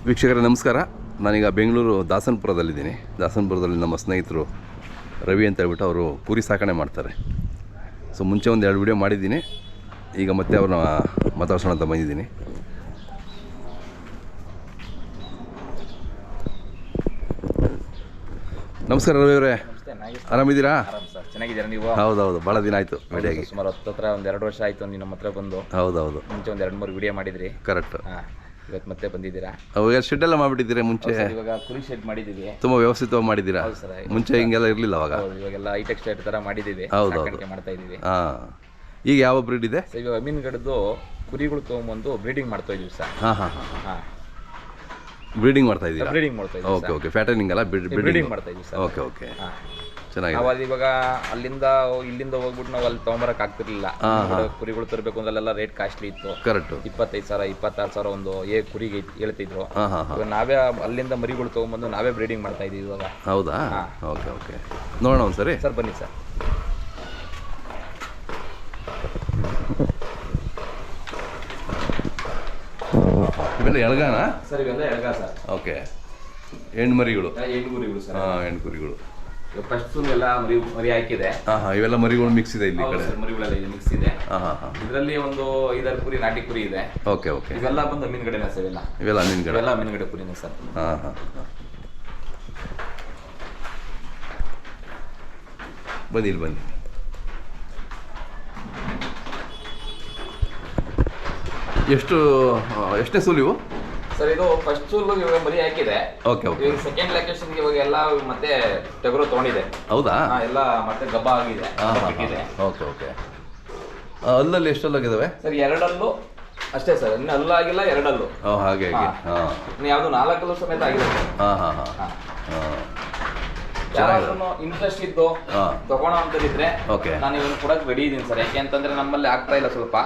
ವೀಕ್ಷಕರೇ ನಮಸ್ಕಾರ. ನಾನೀಗ ಬೆಂಗಳೂರು ದಾಸನಪುರದಲ್ಲಿದ್ದೀನಿ. ದಾಸನಪುರದಲ್ಲಿ ನಮ್ಮ ಸ್ನೇಹಿತರು ರವಿ ಅಂತ ಹೇಳ್ಬಿಟ್ಟು ಅವರು ಕುರಿ ಸಾಕಣೆ ಮಾಡ್ತಾರೆ. ಸೊ ಮುಂಚೆ ಒಂದು 2 ವಿಡಿಯೋ ಮಾಡಿದ್ದೀನಿ. ಈಗ ಮತ್ತೆ ಅವ್ರನ್ನ ಮಾತಾಡ್ಸೋಣ ಅಂತ ಬಂದಿದ್ದೀನಿ. ನಮಸ್ಕಾರ ರವಿ ಅವರೇ, ಆರಾಮಿದ್ದೀರಾ? ಚೆನ್ನಾಗಿದ್ದೀರಾ ನೀವು? ಹೌದೌದು, ಭಾಳ ದಿನ ಆಯಿತು ವಿಡಿಯೋಗೆ. ಸುಮಾರು ಹತ್ರ ಒಂದು 2 ವರ್ಷ ಆಯಿತು ನಿಮ್ಮ ಹತ್ರ ಬಂದು. ಹೌದೌದು, ಮುಂಚೆ ಒಂದು 2-3 ವಿಡಿಯೋ ಮಾಡಿದ್ರಿ. ಕರೆಕ್ಟ್. ಇವತ್ತು ಮತ್ತೆ ಬಂದಿದ್ದೀರಾ? ಅವಾಗ ಶೆಡ್ ಎಲ್ಲ ಮಾಡಿಬಿಟ್ಟಿದ್ದೀರಾ? ಮುಂಚೆ ಇವಾಗ ಕುರಿ ಶೆಡ್ ಮಾಡಿದ್ದೀವಿ. ತುಂಬ ವ್ಯವಸ್ಥಿತವಾಗಿ ಮಾಡಿದ್ದೀರಾ? ಮುಂಚೆ ಹಿಂಗೆಲ್ಲ ಇರಲಿಲ್ಲ ಅವಾಗ. ಇವಾಗೆಲ್ಲ ಹೈಟೆಕ್ ಶೆಡ್ ಥರ ಮಾಡಿದ್ದೀವಿ, ಹೌದೌದು ಮಾಡ್ತಾ ಇದ್ದೀವಿ. ಹಾಂ, ಈಗ ಯಾವ ಬ್ರೀಡ್ ಇದೆ? ಇವಾಗ ಅಮೀನ್ಗಡದ್ದು ಕುರಿಗಳು ತೊಗೊಂಬಂದು ಬ್ರೀಡಿಂಗ್ ಮಾಡ್ತಾ ಇದೀವಿ ಸರ್. ಹಾಂ, ಬ್ರೀಡಿಂಗ್ ಮಾಡ್ತಾ ಇದ್ದೀರಾ? ಬ್ರೀಡಿಂಗ್ ಮಾಡ್ತಾ ಇದ್ದೀವಿ. ಓಕೆ, ಫ್ಯಾಟನಿಂಗ್ ಅಲ್ಲ, ಬ್ರೀಡಿಂಗ್ ಮಾಡ್ತಾ ಇದೀವಿ ಸರ್. ಓಕೆ, ಚೆನ್ನಾಗಿದೆ. ನಾವು ಇವಾಗ ಇಲ್ಲಿಂದ ಹೋಗ್ಬಿಟ್ಟು ನಾವು ಅಲ್ಲಿ ತೊಗೊಂಬರಕ್ ಆಗ್ತಿರ್ಲಿಲ್ಲ. ಕುರಿಗಳು ತರಬೇಕು ಅಂದ್ರೆಲ್ಲ ರೇಟ್ ಕಾಸ್ಟ್ಲಿ ಇತ್ತು. ಕರೆಕ್ಟ್. 25,000 26,000 ಒಂದು ಕುರಿಗೆ ಹೇಳ್ತಿದ್ರು. ಇವಾಗ ನಾವೇ ಅಲ್ಲಿಂದ ಮರಿಗಳು ತೊಗೊಂಬಂದು ನಾವೇ ಬ್ರೀಡಿಂಗ್ ಮಾಡ್ತಾ ಇದೀವಿ ಇವಾಗ. ಹೌದಾ? ಓಕೆ, ನೋಡೋಣ ಒಂದ್ಸರಿ. ಸರ್ ಬನ್ನಿ ಸರ್. ಇವೆಲ್ಲ ಎಳಗಾನ? ಸರ್ ಇವೆಲ್ಲ ಎಳಗ ಸರ್. ಓಕೆ, ಹೆಣ್ಮರಿಗಳು? ಹೆಣ್ಣುಗುರಿಗಳು ಸರ್. ಹೆಣ್ಕುರಿಗಳು. ಫಸ್ಟ್ ಎಲ್ಲ ಮರಿ ಹಾಕಿದೆ. ಇವೆಲ್ಲ ಮರಿಗಳು ಮಿಕ್ಸ್ ಇದೆ ಇಲ್ಲಿ ಕಡೆ? ಮರಿಗಳೆಲ್ಲ ಇದೆ, ಮಿಕ್ಸ್ ಇದೆ. ಇದರಲ್ಲಿ ಒಂದು 5-6 ಕುರಿ ನಾಟಿ ಕುರಿ ಇದೆ. ಓಕೆ, ಇವೆಲ್ಲ ಬಂದು ಮೀನುಗಡೆನ ಸರ್. ಇವೆಲ್ಲ ಮೀನುಗಡೆ? ಇವೆಲ್ಲ ಮೀನುಗಡೆ ಕುರಿನೇ ಸರ್. ಬನ್ನಿ, ಇಲ್ಲಿ ಬನ್ನಿ. ಎಷ್ಟನೇ ಸೂಲು ಇವು? ಸರ್ ಇದು ಫಸ್ಟ್ ಸೂಲ್ ಇವಾಗ ಮರಿ ಹಾಕಿದೆ. ಓಕೆ, ಸೆಕೆಂಡ್ ಲೊಕೇಶನ್ ಇವಾಗ ಎಲ್ಲ ಮತ್ತೆ ಟಗರು ತಗೊಂಡಿದೆ. ಹೌದಾ? ಎಲ್ಲ ಮತ್ತೆ ಗಬ್ಬ ಆಗಿದೆ. ಓಕೆ. ಅಲ್ಲಲ್ಲಿ ಎಷ್ಟಲ್ಲಾಗಿದ್ದಾವೆ ಸರ್? 2 ಅಲ್ಲು ಅಷ್ಟೇ ಸರ್, ಇನ್ನು ಅಲ್ಲಾಗಿಲ್ಲ, 2 ಅಲ್ಲು. ಹಾಗೆ ಯಾವ್ದು 4 ಅಲ್ಲು ಸಮೇತ ಆಗಿದೆ. ಯಾರಾದ್ರೂ ಇಂಟ್ರೆಸ್ಟ್ ಇದ್ದು ತಗೋಣ ಅಂತಂದಿದ್ರೆ ನಾನು ಇವನು ಕೊಡಕ್ ರೆಡಿ ಇದೀನಿ ಸರ್. ಯಾಕೆ ಅಂತಂದ್ರೆ ನಮ್ಮಲ್ಲಿ ಆಗ್ತಾ ಇಲ್ಲ, ಸ್ವಲ್ಪ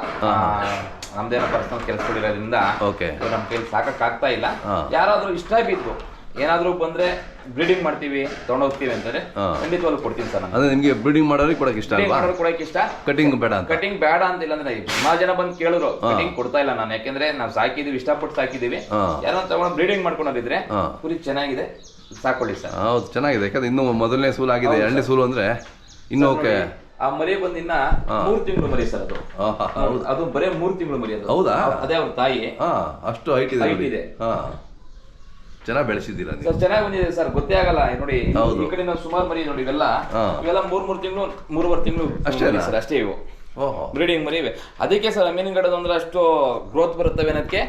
ನಮ್ದೇನೋ ಪರ್ಸನಲ್ ಕೆಲಸಗಳಿರೋದ್ರಿಂದ ನಮ್ಮ ಕೈಲಿ ಸಾಕಕ್ ಆಗ್ತಾ ಇಲ್ಲ. ಯಾರಾದ್ರೂ ಇಷ್ಟ ಬಿದ್ದು ಏನಾದ್ರೂ ಬಂದ್ರೆ ಬ್ರೀಡಿಂಗ್ ಮಾಡ್ತೀವಿ, ತಗೊಂಡೋಗ್ತೀವಿ ಅಂತಂದ್ರೆ ಖಂಡಿತವಾಗ್ಲೂ ಕೊಡ್ತೀನಿ ಸರ್. ಅದೇ ನಿಮ್ಗೆ ಬ್ರೀಡಿಂಗ್ ಮಾಡೋರಿಗೆ ಕೊಡಕ್ಕೆ ಇಷ್ಟ ಅಲ್ವಾ? ಕೊಡಕ್ಕೆ ಇಷ್ಟ. ಕಟಿಂಗ್ ಬೇಡ ಅಂತಿಲ್ಲ ಅಂದ್ರೆ ಸುಮಾರು ಜನ ಬಂದು ಕೇಳಿದ್ರು, ಕಟಿಂಗ್ ಕೊಡ್ತಾ ಇಲ್ಲ ನಾನು. ಯಾಕೆಂದ್ರೆ ನಾವು ಸಾಕಿದೀವಿ, ಇಷ್ಟಪಟ್ಟು ಸಾಕಿದೀವಿ. ಯಾರೋ ತಗೊಂಡು ಬ್ರೀಡಿಂಗ್ ಮಾಡ್ಕೊಂಡಿದ್ರೆ ಕುರಿ ಚೆನ್ನಾಗಿದೆ, ಸಾಕೊಳ್ಳಿ ಸರ್. ಹೌದು, ಚೆನ್ನಾಗಿದೆ. ಯಾಕಂದ್ರೆ ಇನ್ನು ಮೊದಲನೇ ಸೂಲ್ ಆಗಿದೆ, 2ನೇ ಸೂಲು ಅಂದ್ರೆ ಇನ್ನು ಓಕೆ. ಆ ಮರಿ ಬಂದಿನ್ನ 3 ತಿಂಗಳು ಮರಿ ಸರ್. ಅದು ಬರೇ 3 ತಿಂಗಳು ಮರಿ. ಅದು ಹೌದಾ? ಅದೇ ಅವ್ರ ತಾಯಿ. ಅಷ್ಟು ಹೈಟ್ ಇದೆ. ಚೆನ್ನಾಗಿ ಬೆಳೆಸಿದ್ದೀರಾ ಸರ್? ಚೆನ್ನಾಗಿ ಬಂದಿದೆ ಸರ್, ಗೊತ್ತೇ ಆಗಲ್ಲ ನೋಡಿ. ಈ ಕಡೆ ನಾವು ಸುಮಾರು ಮರಿ ನೋಡಿ, ಇವೆಲ್ಲ 3 ತಿಂಗಳು 3.5 ತಿಂಗಳು ಅಷ್ಟೇ ಇವು ಬ್ರೀಡಿಂಗ್ ಮರಿ ಇವೆ. ಅದಕ್ಕೆ ಸರ್ ಅಮೀನ್ಗಡದ ಅಂದ್ರೆ ಅಷ್ಟು ಗ್ರೋತ್ ಬರುತ್ತವೆ ಅನ್ನೋದಕ್ಕೆ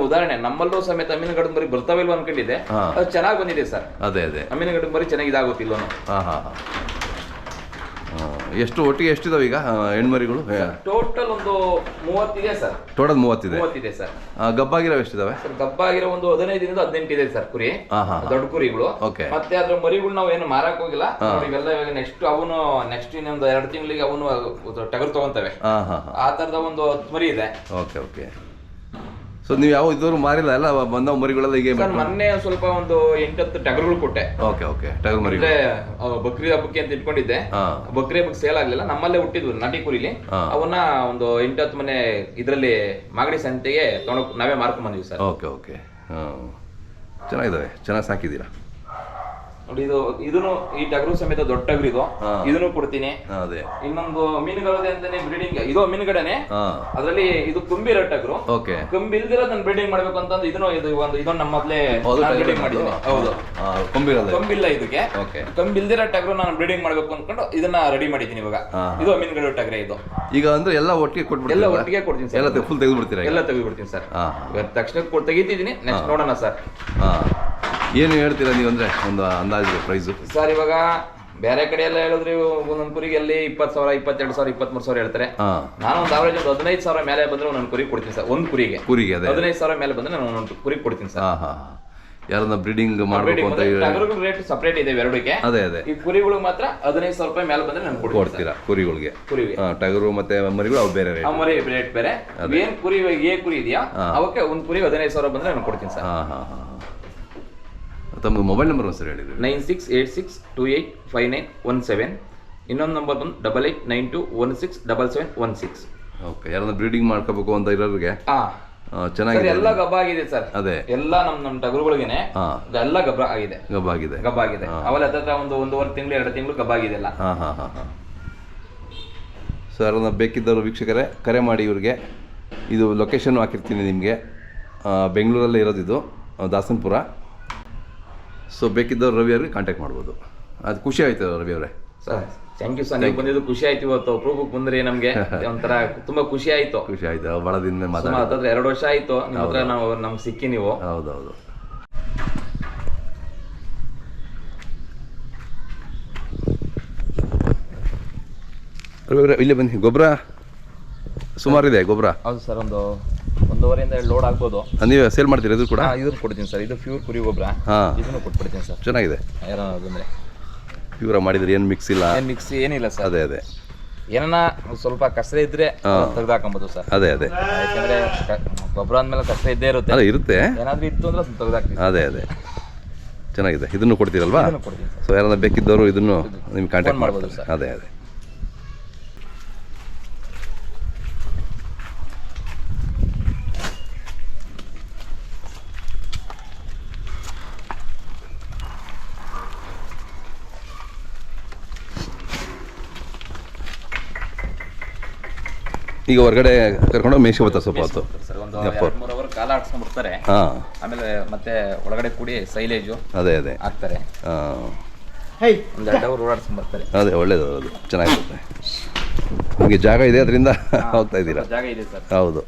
ಉದಾಹರಣೆ. ನಮ್ಮಲ್ಲೂ ಸಮೇತ ಅಮೀನ್ಗಡದ ಮರಿ ಬರ್ತಾವೆ ಇಲ್ವ ಅನ್ಕೊಂಡಿದ್ದೆ, ಅದು ಚೆನ್ನಾಗಿ ಬಂದಿದೆ ಸರ್. ಅದೇ ಅಮೀನ್ಗಡದ ಮರಿ ಚೆನ್ನಾಗಿ ಇದಾಗುತ್ತಿಲ್ಲ. ಎಷ್ಟು ಒಟ್ಟಿಗೆ ಎಷ್ಟಿದಾವೆ ಈಗ ಹೆಣ್ಮರಿಗಳು? ಟೋಟಲ್ ಒಂದು 30 ಇದೆ ಸರ್. ಟೋಟಲ್ 30 ಇದೆ ಸರ್. ಗಬ್ಬಾಗಿರೋ ಎಷ್ಟಿದಾವೆ ಸರ್? ಗಬ್ಬಾಗಿರೋ ಒಂದು 15 ಇಂದ 18 ಇದೆ ಸರ್ ಕುರಿ, ದೊಡ್ಡ ಕುರಿಗಳು. ಮತ್ತೆ ಅದ್ರ ಮರಿಗಳು ನಾವು ಏನು ಮಾರಕ್ ಹೋಗಿಲ್ಲ. ಇವೆಲ್ಲ ಇವಾಗ ನೆಕ್ಸ್ಟ್ ಇನ್ನೊಂದು 2 ತಿಂಗಳಿಗೆ ಅವನು ಟಗರು ತಗೊಂತವೆ. ಆ ತರದ ಒಂದು 10 ಮರಿ ಇದೆ. ಓಕೆ. ಸೊ ನೀವು ಯಾವ ಇದ್ದವರು ಮಾರಿಲ್ಲ, ಎಲ್ಲ ಬಂದವು ಮರಿಗಳೆಲ್ಲ? ಈಗ ಮೊನ್ನೆ ಸ್ವಲ್ಪ ಒಂದು 8-10 ಟಗರುಗಳು ಕೊಟ್ಟೆ. ಓಕೆ, ಟಗರು ಮರಿ ಬಕ್ರಿ ಹಬ್ಬಕ್ಕೆ ಅಂತ ಇಟ್ಕೊಂಡಿದ್ದೆ. ಬಕ್ರಿ ಹಬ್ಬಕ್ಕೆ ಸೇಲ್ ಆಗ್ಲಿಲ್ಲ, ನಮ್ಮಲ್ಲೇ ಹುಟ್ಟಿದ್ವು ನಾಟಿ ಕುರಿಲಿ. ಅವನ್ನ ಒಂದು 8-10 ಮನೆ ಇದ್ರಲ್ಲಿ ಮಾಗಡಿ ಸಂತೆಗೆ ತಗೊಂಡು ನಾವೇ ಮಾರ್ಕೊಂಡ್ ಬಂದಿವಿ ಸರ್. ಓಕೆ. ಚೆನ್ನಾಗಿದಾವೆ, ಚೆನ್ನಾಗಿ ಸಾಕಿದ್ದೀರಾ ನೋಡಿ. ಇದನ್ನು ಈ ಟಗರು ಸಮೇತ ದೊಡ್ಡ ಟಗರು ಇದು, ಇದನ್ನು ಕೊಡ್ತೀನಿ. ಅದೇ ಇನ್ನೊಂದು ಮೀನುಗಳದೆ ಅಂತಾನೆ ಬ್ರೀಡಿಂಗ್, ಇದು ಮೀನುಗಡೆನೆ. ಅದ್ರಲ್ಲಿ ಇದು ತುಂಬಿರೋ ಟಗರು. ಕಂಬಿ ಇಲ್ದಿರೋ ನಾನು ಬ್ರೀಡಿಂಗ್ ಮಾಡ್ಬೇಕು ಅಂತಂದ್ರೆ ಇದನ್ನ ನಮ್ಮ ಮೊದಲೇ ಬ್ರೀಡಿಂಗ್ ಮಾಡಿದ್ದೀನಿ. ಹೌದು, ಕಂಬಿಲ್ಲ ಇದಕ್ಕೆ. ಕಂಬಿ ಇಲ್ದಿರೋ ಟಗರು ನಾನು ಬ್ರೀಡಿಂಗ್ ಮಾಡ್ಬೇಕು ಅನ್ಕೊಂಡು ಇದನ್ನ ರೆಡಿ ಮಾಡಿದ್ದೀನಿ ಇವಾಗ. ಇದು ಮೀನುಗಡೆ ಟಗರೆ ಇದು. ಈಗ ಅಂದ್ರೆ ಎಲ್ಲ ಒಟ್ಟಿಗೆ ಕೊಟ್ಬಿಡ್ತೀನಿ? ಎಲ್ಲ ಒಟ್ಟಿಗೆ ಕೊಡ್ತೀನಿ ಸರ್. ಎಲ್ಲ ಫುಲ್ ತೆಗೆದ್ಬಿಡ್ತೀರಾ? ಎಲ್ಲ ತೆಗೆದ್ಬಿಡ್ತೀನಿ ಸರ್. ತಕ್ಷಣ ತೆಗಿತಿದ್ದೀನಿ, ನೆಕ್ಸ್ಟ್ ನೋಡೋಣ ಸರ್. ಏನು ಹೇಳ್ತೀರಾ ನೀವು ಅಂದ್ರೆ ಒಂದು ಅಂದಾಜು ಪ್ರೈಸು? ಸರ್ ಇವಾಗ ಬೇರೆ ಕಡೆ ಎಲ್ಲ ಹೇಳಿದ್ರೆ ಒಂದೊಂದು ಕುರಿಗೆ ಅಲ್ಲಿ 20,000, 22,000, 23,000 ಹೇಳ್ತಾರೆ. ನಾನು ಒಂದು ಆವರೇಜ್ ಒಂದು 15,000 ಮೇಲೆ ಬಂದ್ರೆ ಒಂದೊಂದು ಕುರಿ ಕೊಡ್ತೀನಿ ಸರ್. ಒಂದು ಕುರಿಗೆ 15,000 ಮೇಲೆ ಬಂದ್ರೆ ನಾನು ಒಂದೊಂದು ಕುರಿ ಕೊಡ್ತೀನಿ ಸರ್. ಯಾರನ್ನ ಬ್ರೀಡಿಂಗ್ ಮಾಡಬೇಕು ಅಂತ ಟಗರುಗಳ ರೇಟ್ ಸಪರೇಟ್ ಇದೆ ಎರಡಕ್ಕೆ. ಅದೇ ಈ ಕುರಿಗಳು ಮಾತ್ರ 15,000 ರೂಪಾಯಿ ಮೇಲೆ ಬಂದ್ರೆ ನಾನು ಕೊಡ್ತೀರಾ? ಕುರಿಗಳಿಗೆ ಟಗರು ಮತ್ತೆ ಮರಿಗಳು ಅವು ಬೇರೆ ರೇಟ್? ಮರಿ ರೇಟ್ ಬೇರೆ. ಏನ್ ಕುರಿ ಕುರಿ ಇದೆಯಾ ಅವಕ್ಕೆ ಒಂದು ಕುರಿ 15,000 ಬಂದ್ರೆ ನಾನು ಕೊಡ್ತೀನಿ ಸರ್. ತಮ್ಮ ಮೊಬೈಲ್ ನಂಬರ್ ಸರ್ ಹೇಳಿದ್ರು? 9686285917. ಇನ್ನೊಂದು ನಂಬರ್ ಬಂದು 8892167716. ಓಕೆ. ಯಾರನ್ನ ಬ್ರೀಡಿಂಗ್ ಮಾಡ್ಕೋಬೇಕು ಅಂತ ಇರೋರಿಗೆ ಸರ್ ಚೆನ್ನಾಗಿದೆ. ಎಲ್ಲ ಗಬ್ಬ ಆಗಿದೆ ಸರ್. ಅದೇ ಎಲ್ಲ ನಮ್ ಟಗರುಗಳಿಗೆನೆ ಎಲ್ಲ ಗಬ್ಬ ಆಗಿದೆ. ಗಬ್ಬ ಆಗಿದೆ. ಅವೆಲ್ಲ ಹತ್ರ ಒಂದು 1.5 ತಿಂಗಳು 2 ತಿಂಗಳು ಗಬ್ಬ ಆಗಿದೆ ಎಲ್ಲ. ಸರ್ ಬೇಕಿದ್ದವರು ವೀಕ್ಷಕರೇ ಕರೆ ಮಾಡಿ ಇವ್ರಿಗೆ. ಇದು ಲೊಕೇಶನ್ ಹಾಕಿರ್ತೀನಿ ನಿಮಗೆ. ಬೆಂಗಳೂರಲ್ಲೇ ಇರೋದಿದು, ದಾಸನಪುರ. ಸೊ ಬೇಕಿದ್ದವ್ರು ರವಿ ಅವ್ರಿಗೆ ಕಾಂಟ್ಯಾಕ್ಟ್ ಮಾಡ್ಬೋದು. ಅದು ಖುಷಿ ಆಯ್ತು ರವಿ ಅವರೇ. Sir thank you sir. ನೀವು ಬಂದಿದ್ದು ಖುಷಿ ಆಯ್ತು. ಇವತ್ತು ಅಪರೂಪಕ್ಕೆ ಬಂದ್ರಿ ನಮಗೆ. ಒಂಥರ ತುಂಬಾ ಖುಷಿ ಆಯ್ತು. ಭಾಳ ದಿನ ಮಾತಾಡಿದ್ರೆ 2 ವರ್ಷ ಆಯ್ತು ನಿಮ್ಮ ಹತ್ರ ನಮ್ಗೆ ಸಿಕ್ಕಿ ನೀವು. ಹೌದೌದು. ಇಲ್ಲೇ ಬನ್ನಿ. ಗೊಬ್ಬರ ಸುಮಾರಿದೆ ಗೊಬ್ಬರ. ಹೌದು ಸರ್, ಒಂದು 1.5 ಲೋಡ್ ಆಗ್ಬೋದು. ನೀವು ಸೇಲ್ ಮಾಡ್ತೀರಾ ಇದು ಕೂಡ? ಇದನ್ನು ಕೊಡ್ತೀನಿ ಸರ್. ಇದು ಪ್ಯೂರ್ ಕುರಿ ಗೊಬ್ಬರ. ಇದನ್ನು ಕೊಟ್ಬಿಡ್ತೀನಿ ಸರ್. ಚೆನ್ನಾಗಿದೆ. ಬಂದರೆ ಪ್ಯೂರ ಮಾಡಿದ್ರೆ ಏನು ಮಿಕ್ಸ್ ಇಲ್ಲ? ಏನು ಮಿಕ್ಸ್ ಏನಿಲ್ಲ ಸರ್. ಅದೇ ಏನನ್ನ ಸ್ವಲ್ಪ ಕಸ ಇದ್ರೆ ತೆಗ್ದಾಕೊಂಬೋದು ಸರ್. ಅದೇ ಯಾಕಂದ್ರೆ ಗೊಬ್ಬರ ಅಂದ್ಮೇಲೆ ಕಸ ಇದ್ದೇ ಇರುತ್ತೆ. ಏನಾದ್ರೂ ಇತ್ತು ಅಂದ್ರೆ ತೆಗ್ದಾಕ್ತೀವಿ. ಅದೇ ಚೆನ್ನಾಗಿದೆ. ಇದನ್ನು ಕೊಡ್ತೀರಲ್ವಾ? ಸೊ ಯಾರನ್ನ ಬೇಕಿದ್ದವರು ಇದನ್ನು ನಿಮ್ಗೆ ಕಾಂಟ್ಯಾಕ್ಟ್ ಮಾಡ್ಬೋದು ಸರ್. ಅದೇ ಈಗ ಹೊರಗಡೆ ಕರ್ಕೊಂಡು ಮೇಯಿಸ್ಕೊಬರ್ತಾರೆ ಸ್ವಲ್ಪ ಹೊತ್ತು. ಒಂದು 2-3 ಅವರ್ ಕಾಲ ಆಡ್ಸ್ಕೊಂಡ್ಬಿಡ್ತಾರೆ. ಆಮೇಲೆ ಮತ್ತೆ ಒಳಗಡೆ ಕೂಡಿ ಸೈಲೇಜು ಅದೇ ಹಾಕ್ತಾರೆ. ಒಂದು 2 ಅವರ್ ಓಡಾಡ್ಸ್ಕೊಂಡ್ಬರ್ತಾರೆ. ಅದೇ ಒಳ್ಳೇದು. ಅದು ಚೆನ್ನಾಗಿರುತ್ತೆ. ನಿಮಗೆ ಜಾಗ ಇದೆ, ಅದರಿಂದ ಹೋಗ್ತಾ ಇದ್ದೀರಾ? ಜಾಗ ಇದೆ ಸರ್. ಹೌದು.